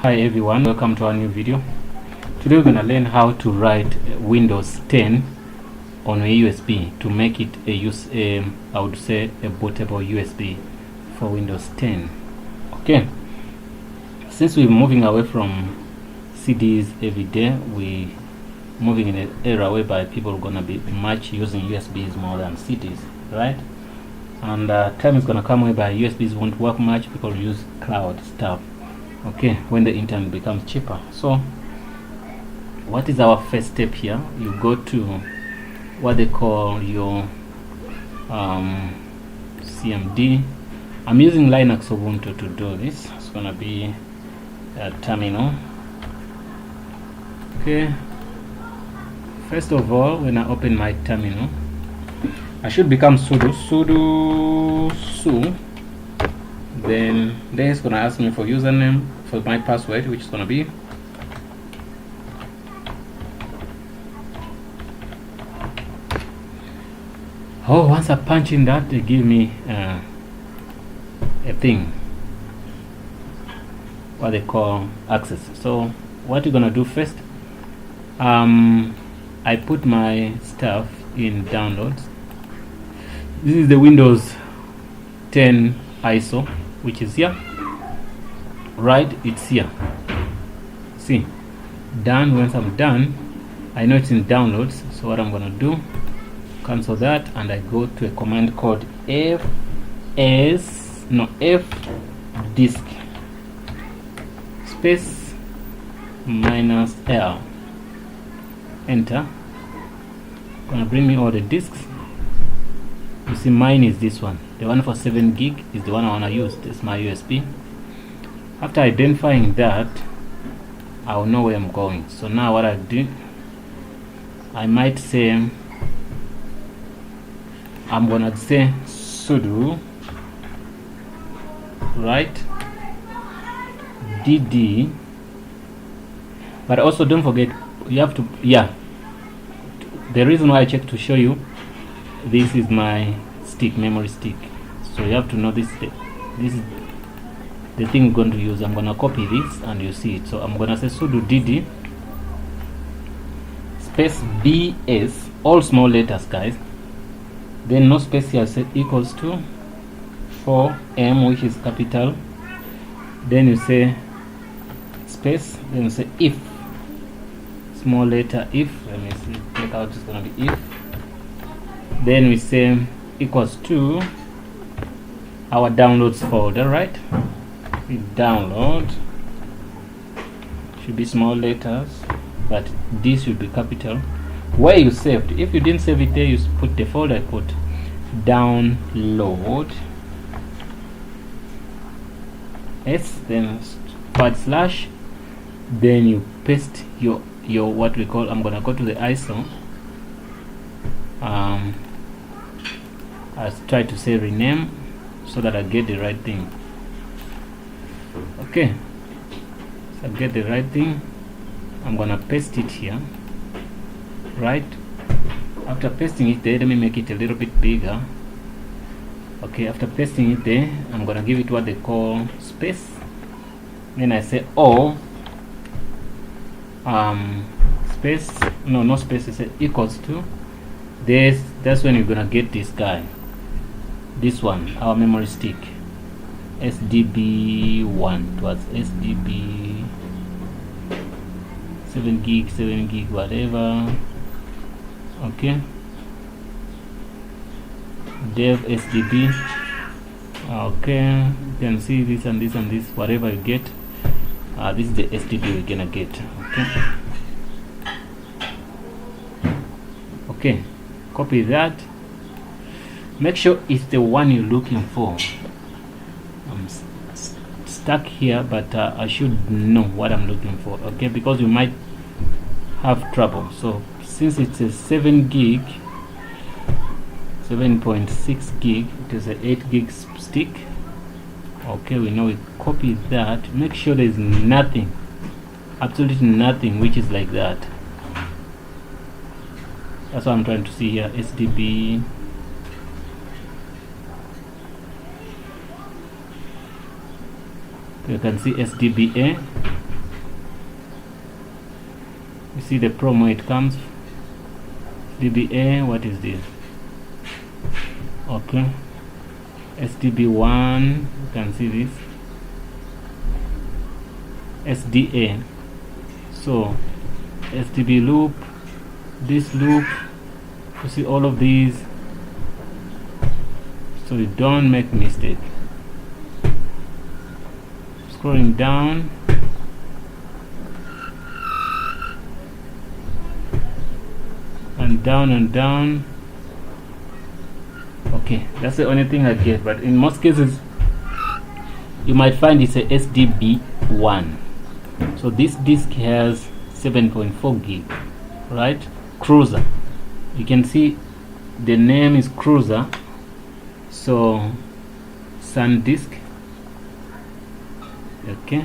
Hi everyone, welcome to our new video. Today we're going to learn how to write Windows 10 on a USB to make it I would say a bootable USB for Windows 10. Okay, since we're moving away from CDs every day, we're moving in an era whereby people are going to be much using USBs more than CDs, right? And time is going to come whereby USBs won't work much. People use cloud stuff, okay, when the internet becomes cheaper. So what is our first step here? You go to what they call your CMD. I'm using Linux Ubuntu to do this. It's gonna be a terminal. Okay, first of all, when I open my terminal, I should become sudo su. Then it's gonna ask me for username, for my password, which is gonna be once I punch in that, they give me a thing, what they call access. So what you're gonna do first, I put my stuff in downloads. This is the Windows 10 ISO, which is here, right? It's here. See, done. Once I'm done, I know it's in downloads, so what I'm gonna do, cancel that, and I go to a command called f disk space -l, enter. Gonna bring me all the disks. You see, mine is this one. The one for 7 gig is the one I want to use. This is my USB. After identifying that, I'll know where I'm going. So now what I do, I might say, I'm gonna say sudo, right, dd, but also don't forget, you have to, the reason why I check to show you, this is my stick, memory stick, so you have to know this is the thing I'm going to use. I'm going to copy this and you see it. So I'm going to say sudo dd space bs, all small letters, guys, then no space here, say equals to 4m, which is capital, then you say space, then you say if, small letter if, let me see, take out, it's going to be if, then we say equals to our downloads folder, right? We download, should be small letters, but this should be capital. Where you saved, if you didn't save it there, you put the folder, put download s, then /, then you paste your what we call, I'm gonna go to the ISO, I try to say rename so that I get the right thing. Okay, so I get the right thing, I'm gonna paste it here, right? After pasting it there, let me make it a little bit bigger. Okay, after pasting it there, I'm gonna give it what they call space, then I say space, no space, I say equals to this. That's when you're gonna get this guy, this one, our memory stick, SDB1, towards SDB 7 gig, whatever. Okay, dev SDB. Okay, you can see this and this and this, whatever you get, this is the SDB we're gonna get. Okay, copy that, make sure it's the one you're looking for. I'm stuck here, but I should know what I'm looking for, okay, because you might have trouble. So since it's a 7 gig, 7.6 gig, it is a 8 gig stick. Okay, we know we copy that, make sure there's nothing, absolutely nothing which is like that. That's what I'm trying to see here. SDB you can see SDBA You see the promo, it comes DBA. What is this? Okay, SDB1, you can see this SDA. So SDB loop, this loop, you see all of these, so you don't make mistake. Scrolling down, and down and down. Okay, that's the only thing I get, but in most cases you might find it's a SDB1. So this disk has 7.4 gig, right? Cruiser. You can see the name is Cruiser, so SanDisk. Okay,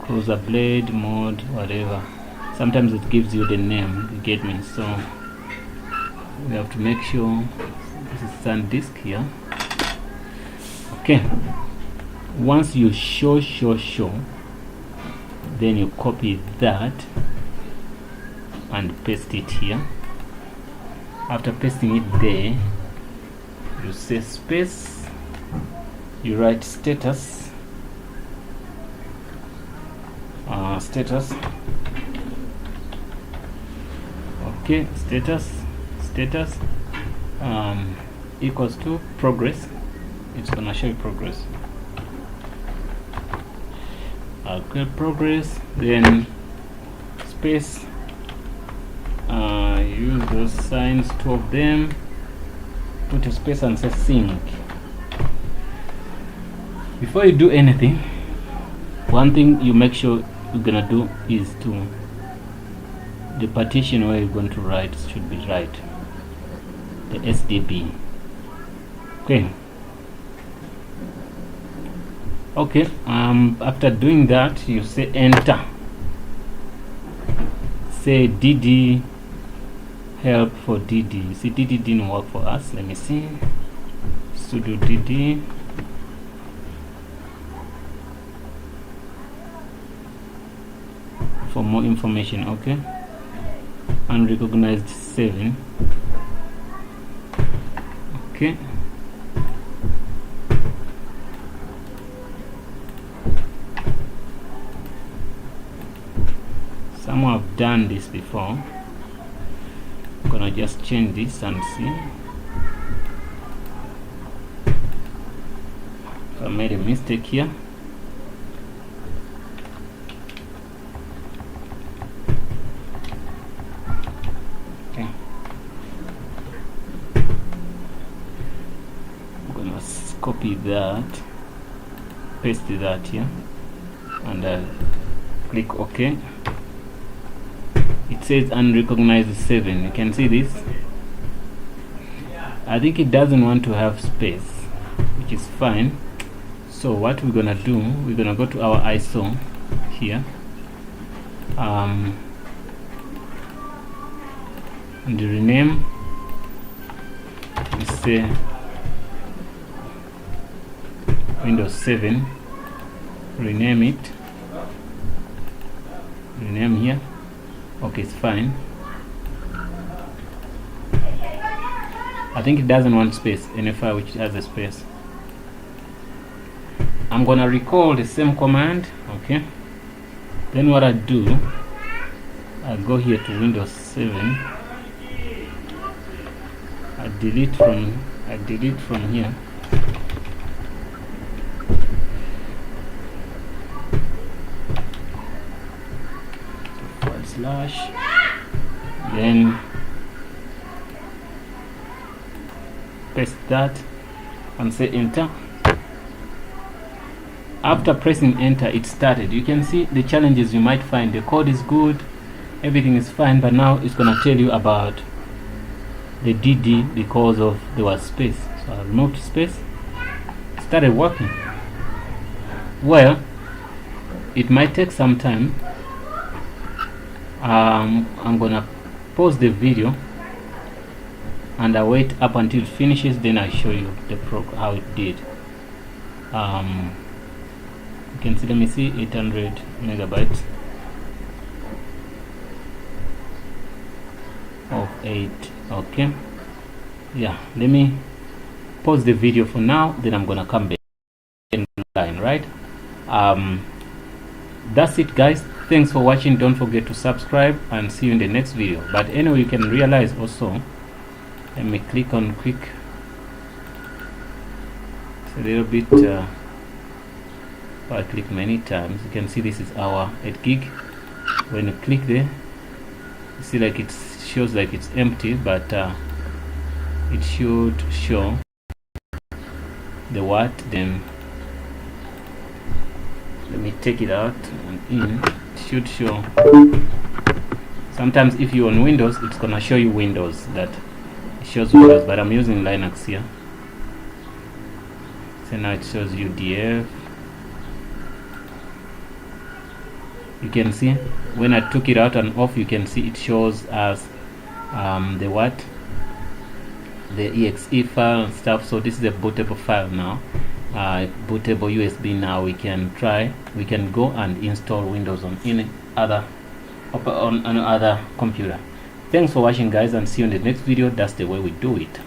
Cruiser Blade mode, whatever. Sometimes it gives you the name, you get me? So we have to make sure this is SanDisk here. Okay, once you show, then you copy that and paste it here. After pasting it there, you say space, you write status, okay, status equals to progress. It's gonna show you progress. Okay, progress, then space, use those signs, two of them, put a space and say sync. Before you do anything, one thing you make sure you're gonna do is to the partition where you're going to write should be right, the SDB. Okay, after doing that, you say enter, say DD help for DD. You see DD didn't work for us. Let me see, sudo DD for more information. Okay, unrecognized 7. Okay, some have done this before. I'm gonna just change this and see if I made a mistake here. Okay, I'm gonna copy that, paste that here, and click OK. It says unrecognized 7. You can see this. I think it doesn't want to have space, which is fine. So what we're gonna do, we're gonna go to our ISO here, and rename. We say Windows 7. Rename it. Rename here. Okay, it's fine. I think it doesn't want space. NFI which has a space. I'm gonna recall the same command. Okay, then what I do, I go here to Windows 7. I delete from here. Slash, then paste that and say enter. After pressing enter, it started. You can see the challenges you might find. The code is good, everything is fine, but now it's gonna tell you about the DD because of there was space. So I removed space, it started working. Well, it might take some time. I'm gonna pause the video and I wait up until it finishes, then I show you the how it did. You can see, let me see, 800 megabytes. 8. Okay, yeah, let me pause the video for now, then I'm gonna come back in line, right? That's it, guys. Thanks for watching. Don't forget to subscribe and see you in the next video. But anyway, you can realize also, let me click on quick, it's a little bit if I click many times, you can see this is our 8 gig. When you click there, you see like it shows like it's empty, but it should show the what. Then let me take it out and in. It should show. Sometimes if you're on Windows, it's gonna show you Windows, that it shows Windows, but I'm using Linux here. So now it shows UDF. You can see when I took it out and off, you can see it shows as the what, the exe file and stuff. So this is a bootable file now, bootable USB. Now we can go and install Windows on any other computer. Thanks for watching, guys, and see you in the next video. That's the way we do it.